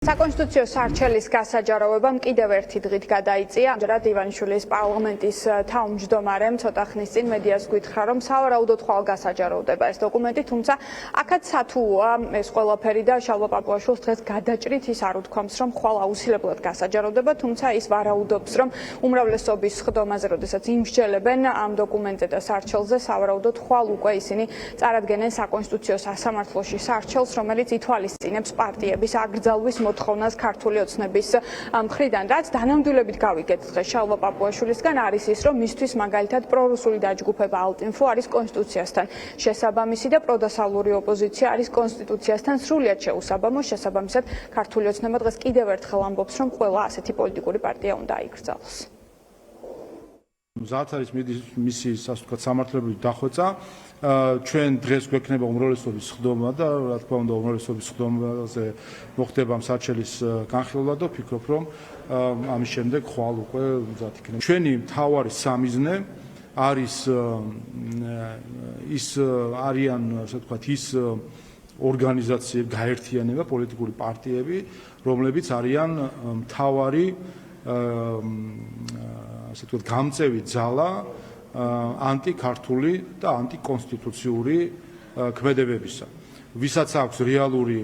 საკონსტიტუციო სარჩელის გასაჯაროვებამ კიდევ ერთი დღით გადაიწია. ამჯერად ივანიშვილის პარლამენტის თავმჯდომარემ ცოტა ხნის წინ მედიას გითხრა, რომ სავარაუდოდ ხვალ გასაჯაროვდება ეს დოკუმენტი, თუმცა აქაც სათუოა ეს ყველაფერი და შალვა პაპუაშვილს დღეს გადაჭრით ის არ უთქვამს, რომ ხვალ აუცილებლად გასაჯაროვდება, თუმცა ის ვარაუდობს, რომ უმრავლესობის ხდომაზე, როდესაც იმსჯელებენ ამ დოკუმენტზე და სარჩელზე, სავარაუდოდ ხვალ უკვე ისინი წარადგენენ საკონსტიტუციო სასამართლოში სარჩელს, რომელიც ითვალისწინებს პარტიების აკრძალვის მოთხოვნას ქართული ოცნების მხრიდან, რაც დანამდვილებით გავიგეთ დღეს შალვა პაპუაშვილისგან არის ის, რომ მისთვის მაგალითად პრორუსული დაჯგუფება ალტინფო არის კონსტიტუციასთან შესაბამისი და პროდასავლური ოპოზიცია არის კონსტიტუციასთან სრულიად შეუსაბამო. შესაბამისად, ქართული ოცნება დღეს კიდევ ერთხელ ამბობს, რომ ყველა ასეთი პოლიტიკური პარტია უნდა აიკრძალოს. მზად არის მისი ასე ვთქვათ სამართლებრივი დახვეწა. ჩვენ დღეს გვექნება უმრავლესობის ხდომა და რა თქმა უნდა უმრავლესობის ხდომაზე მოხდება სარჩელის განხილვა და ვფიქრობ, რომ ამის შემდეგ ხვალ უკვე მზად იქნება. ჩვენი მთავარი სამიზნე არის არიან ასე ვთქვათ ის ორგანიზაციები, გაერთიანება, პოლიტიკური პარტიები, რომლებიც არიან მთავარი ასე ვთქვათ გამწევი ძალა ანტიქართული და ანტიკონსტიტუციური ქმედებებისა. ვისაც აქვს რეალური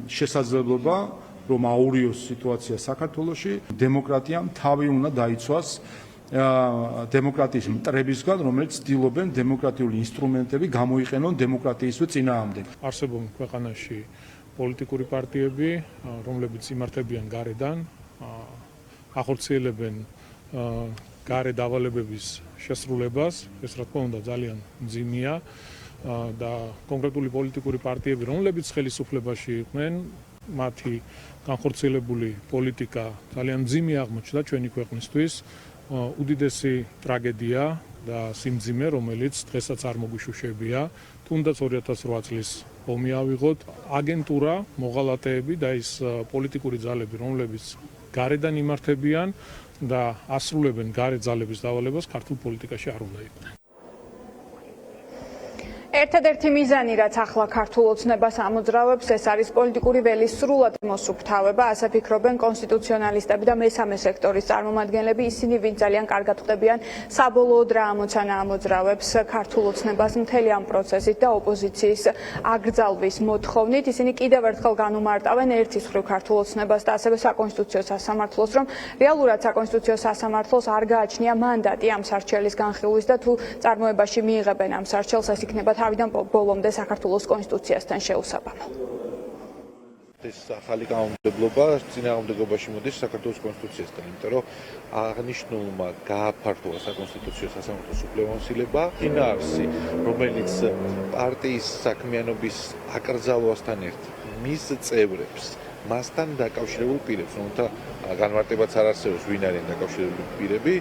შესაძლებლობა, რომ აურიოს სიტუაცია საქართველოში, დემოკრატიამ თავი უნდა დაიცვას დემოკრატიის მტრებისგან, რომელიც ცდილობენ დემოკრატიული ინსტრუმენტები გამოიყენონ დემოკრატიისვე წინააღმდეგ. არსებობენ ქვეყანაში პოლიტიკური პარტიები, რომლებიც იმართებიან გარედან, ახორციელებენ გარე დავალებების შესრულებას, ეს რა თქმა უნდა ძალიან მძიმეა და კონკრეტული პოლიტიკური პარტიები, რომლებიც ხელისუფლებაში იყვნენ, მათი განხორციელებული პოლიტიკა ძალიან მძიმე აღმოჩნდა ჩვენი ქვეყნისთვის, უდიდესი ტრაგედია და სიმძიმე, რომელიც დღესაც არ მოგვიშუშებია, თუნდაც 2008 წლის ომი ავიღოთ, აგენტურა, მოღალატეები და ის პოლიტიკური ძალები, რომლებიც გარედან იმართებიან და ასრულებენ გარე ძალების დავალებას ქართულ პოლიტიკაში არ უნდა იყვნენ. ერთადერთი მიზანი, რაც ახლა ქართულ ოცნებას ამოძრავებს, ეს არის პოლიტიკური ველის სრულად მოსუფთავება, ასე ფიქრობენ კონსტიტუციონალისტები და მესამე სექტორის წარმომადგენლები, ისინი ვინც ძალიან კარგად ხვდებიან საბოლოოდ რა ამოცანა ამოძრავებს ქართულ ოცნებას მთელი ამ პროცესით და ოპოზიციის აკრძალვის მოთხოვნით, ისინი კიდევ ერთხელ განუმარტავენ ერთის მხრივ ქართულ ოცნებას და ასევე საკონსტიტუციო სასამართლოს, რომ რეალურად საკონსტიტუციო სასამართლოს არ გააჩნია მანდატი ამ სარჩელის განხილვის და თუ წარმოებაში მიიღებენ ამ სარჩელს, ეს იქნება თავიდან ბოლომდე საქართველოს კონსტიტუციასთან შეუსაბამო. ეს ახალი კანონმდებლობა წინააღმდეგობაში მოდის საქართველოს კონსტიტუციასთან, იმიტომ რომ აღნიშნულმა გააფართოვა საკონსტიტუციო სასამართლოს უფლებამოსილება, შინაარსი, რომელიც პარტიის საქმიანობის აკრძალვასთან ერთად მის წევრებს მასთან დაკავშირებულ პირებს, რომელთა განმარტებაც არ არსებობს, ვინ არიან დაკავშირებული პირები,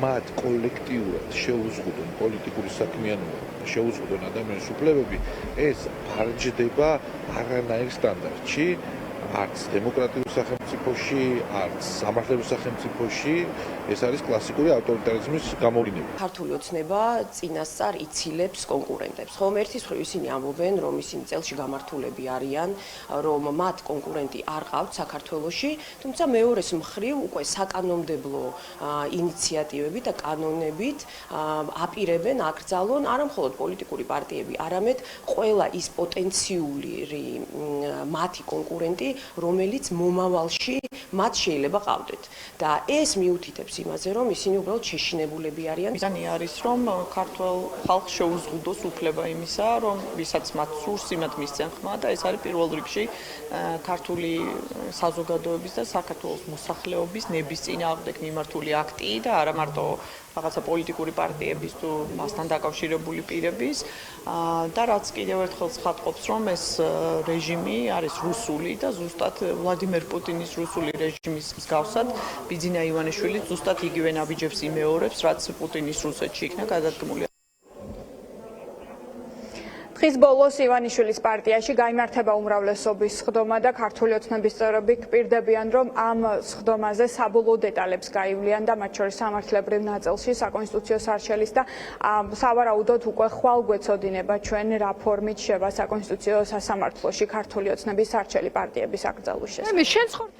მათ კოლექტიურად შეუზღუდონ პოლიტიკური საქმიანობა, შეუზღუდონ ადამიანის უფლებები, ეს არ ჯდება არანაირ სტანდარტში, არც დემოკრატიულ სახელმწიფოში, არც სამართლებრივ სახელმწიფოში, ეს არის კლასიკური ავტორიტარიზმის გამოვლინება. ქართული ოცნება წინასწარ იცილებს კონკურენტებს. ხომ ერთის მხრივ ისინი ამბობენ, რომ ისინი წელში გამართულები არიან, რომ მათ კონკურენტი არ ყავთ საქართველოში, თუმცა მეორეს მხრივ უკვე საკანონმდებლო ინიციატივებით და კანონებით აპირებენ აკრძალონ არა მხოლოდ პოლიტიკური პარტიები, არამედ ყველა ის პოტენციური მათი კონკურენტი, რომელიც მომავალში მათ შეიძლება ყავდეთ. და ეს მიუთითებს იმაზე, რომ ისინი უბრალოდ შეშინებულები არიან. მიზანი არის, რომ ქართულ ხალხს შეუზღუდოს უფლება იმისა, რომ ვისაც მათ სურს, იმათ მისცენ ხმა და ეს არის პირველ რიგში ქართული საზოგადოების და საქართველოს მოსახლეობის ნების წინააღმდეგ მიმართული აქტი და არა მარტო რაღაცა პოლიტიკური პარტიების თუ მასთან დაკავშირებული პირების და რაც კიდევ ერთხელ ცხადყოფს, რომ ეს რეჟიმი არის რუსული და ზუსტად ვლადიმერ პუტინის რუსული რეჟიმის მსგავსად ბიძინა ივანიშვილი ზუსტად იგივე ნაბიჯებს იმეორებს, რაც პუტინის რუსეთში იქნა გადადგმული. დღის ბოლოს ივანიშვილის პარტიაში გაიმართება უმრავლესობის სხდომა და ქართული ოცნების წევრები გპირდებიან, რომ ამ სხდომაზე საბოლოო დეტალებს გაივლიან და მათ შორის სამართლებრივ ნაწილში საკონსტიტუციო სარჩელის და სავარაუდოდ უკვე ხვალ გვეცოდინება ჩვენ რა ფორმით შევა საკონსტიტუციო სასამართლოში ქართული ოცნების სარჩელი პარტიების აკრძალვის შესახებ.